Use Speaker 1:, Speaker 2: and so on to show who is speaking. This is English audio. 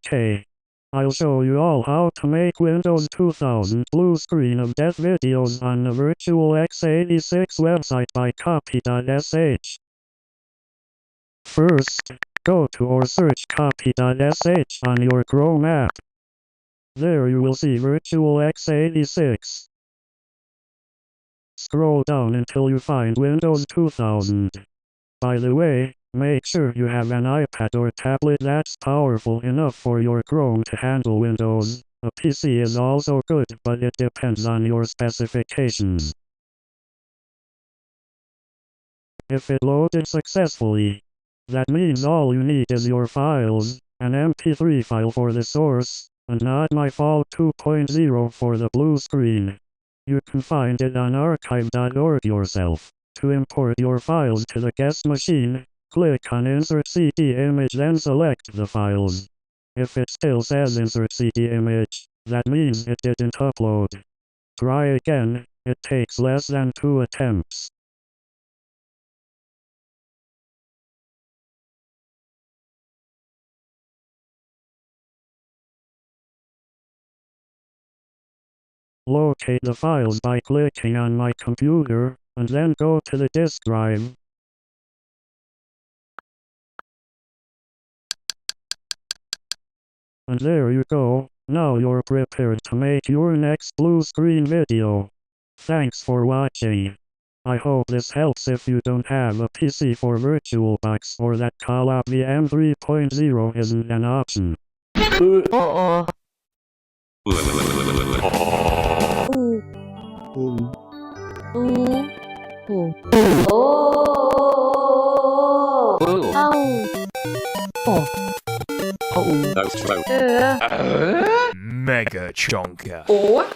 Speaker 1: Okay. I'll show you all how to make Windows 2000 blue screen of death videos on the virtual x86 website by copy.sh. First, go to or search copy.sh on your Chrome app. There you will see virtual x86. Scroll down until you find Windows 2000. By the way, make sure you have an iPad or tablet that's powerful enough for your Chrome to handle Windows. A PC is also good, but it depends on your specifications. If it loaded successfully, that means all you need is your files, an MP3 file for the source, and not my fault 2.0 for the blue screen. You can find it on archive.org yourself. To import your files to the guest machine, click on Insert CD Image, then select the files. If it still says Insert CD Image, that means it didn't upload. Try again, it takes less than 2 attempts. Locate the files by clicking on My Computer, and then go to the disk drive. And there you go, now you're prepared to make your next blue screen video. Thanks for watching. I hope this helps. If you don't have a PC for VirtualBox or that Co-op VM 3.0 isn't an option.
Speaker 2: That's true.
Speaker 3: Mega Chonker.
Speaker 4: Or